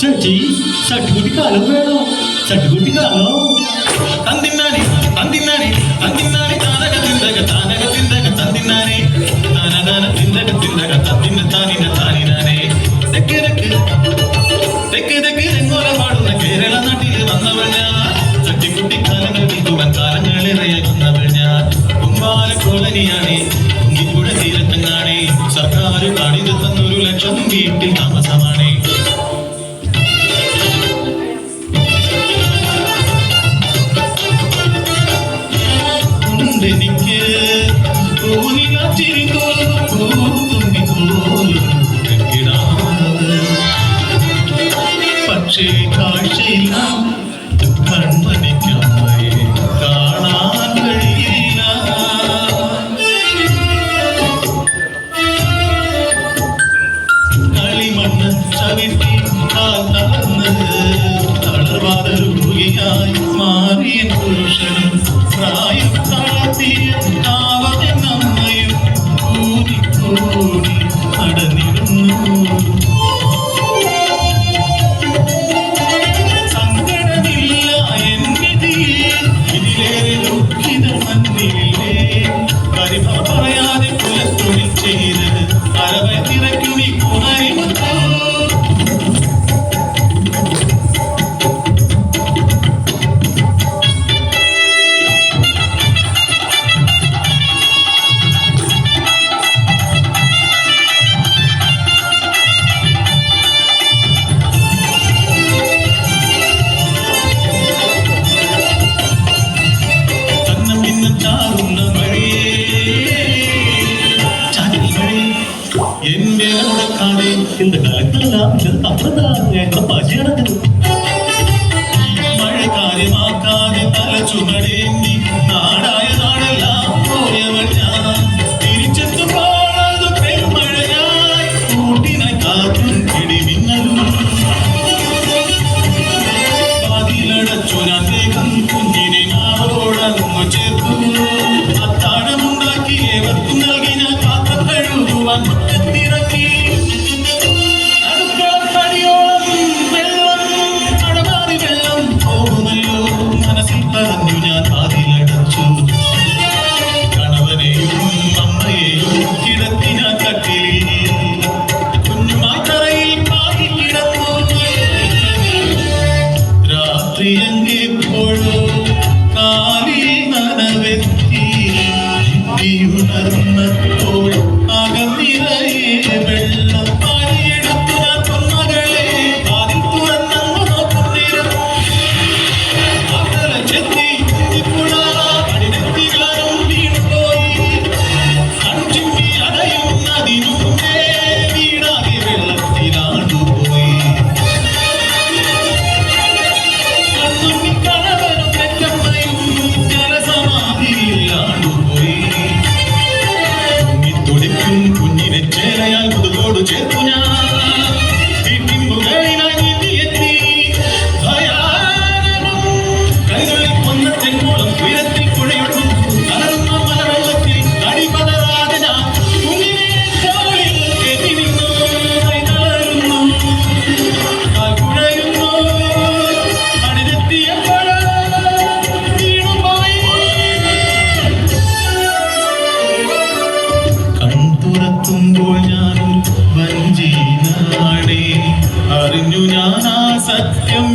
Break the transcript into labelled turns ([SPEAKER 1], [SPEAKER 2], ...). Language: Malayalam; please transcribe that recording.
[SPEAKER 1] ചേച്ചി ചട്ടുകുട്ടിക്കാലം വേണോ? ചട്ടുകുട്ടിക്കാലോ? തന്തിന്നാനെ തന്തിന്നാനെ തന്തിന്നാനെ താനക തിന്തക താനക തിന്തക തന്തിന്നാനെ താനതാന തിന്തക തിന്തക തന്തിന്ന താനിന താനിനാനെ തെക്ക് തെക്ക് തെക്ക് തെക്ക് എങ്ങോല പാടുന്ന കേരള നാട്ടിൽ വന്നവൾ ഞാൻ. ചട്ടിക്കുട്ടിക്കാലങ്ങൾ നീക്കുവാൻ കാലങ്ങളേറെയായി വന്നവൾ ഞാൻ. കുമ്പാല കോളനിയാണേ, കുങ്കിപ്പുഴ തീരത്തങ്ങാണേ, സർക്കാർ കാണിത് തന്നൊരു ലക്ഷം വീട്ടിൽ താമസമാണേ. എനിക്ക് പക്ഷേ കാഴ്ചയില്ല, കൺമണിക്കായി കാണാൻ കഴിയില്ല. കളിമണ്ണ് ചവിട്ടി തളർന്ന് തളർവാതരുകയായി മാറിയ പുരുഷനും പ്രായം താഴ്ത്തിയ അവനമ്മയും കൂടിക്കൂടി നടന്നിരുന്നു. സങ്കടമില്ല എന്നിതിൽ ഇതിലേറെ ദുഃഖിത മണ്ണിലേ. പരിഭവ പറയാതെ കുലത്തൊഴിൽ ചെയ്ത് അരവ തിരക്കുമി കുണരിമുത്തോ. എന്റെ നടക്കാതെ എന്ത് കലക്കെല്ലാം ഞങ്ങളുടെ പശി നടക്കുന്നു. മഴ കാര്യമാക്കാതെ തല ചുമടേന്തി നാടായ നാടെല്ലാം പോയവൾ ഞാൻ. തിരിച്ചെത്തുമ്പോഴത് പെൺമഴയായി കൂട്ടിനായി കാറ്റും ഇടിമിന്നലും. വാതിലടച്ചു ഞാൻ വേഗം കുഞ്ഞിനെ മാറോടങ്ങു ചേർത്തു. അത്താഴമുണ്ടാക്കി ഏവർക്കും നൽകി ഞാൻ പാത്രം കഴുകുവാൻ മുറ്റത്തിറക്കി. അടുക്കളപ്പടിയോളം വെള്ളം അടമാറി വെള്ളം പോകുമല്ലോ മനസ്സിൽ പറഞ്ഞു ഞാൻ വാതിലടച്ചു. കണവനെയും അമ്മയെയും കിടത്തി ഞാൻ കട്ടിലിൽ കുഞ്ഞുമായി തറയിൽ പാടി കിടന്നു. രാത്രി എങ്ങെപ്പോഴോ കാലിൽ നനവെത്തി ഉണർന്നപ്പോൾ അകന്നിറയെ വെള്ളം പാടിയെടുത്തു ഞാൻ പൊന്മകളെ. അതിൽ തുറന്നങ്ങു നോക്കുന്നേരം അകല ചെത്തി അടിനെത്തികാരും വീണുപോയി. കൺചുമ്പി അടയുന്നതിനു മുമ്പേ വീടാകെ വെള്ളത്തിലാണ്ടുപോയി. കണ്ണുണ്ണി കണവനും പെറ്റമ്മയും ജലസമാധിയിലാണ്ടുപോയി. കുഞ്ഞിനെ ചേരയാൽ മുതുകോട് ചേർത്തു ഞാൻ. വീട്ടിൻ മുകളിലായി നീന്തിയെത്തി ഭയാനകം. കൈകളിൽ കൊന്ന തെങ്ങോളം ഉയരത്തിൽ പുഴയൊഴുകും കലർന്ന മലവെള്ളത്തിൽ അടിപതറാതെ ഞാൻ കുഞ്ഞിനെ തോളിൽ കെട്ടി നിന്നു. കൈ തളരുന്നു, കാൽ കുഴയുന്നു. അടിതെത്തിയപ്പോൾ വീണുപോയി. തുറത്തുമ്പോൾ ഞാനും വഞ്ചിനാടേ അറിഞ്ഞു ഞാൻ ആ സത്യം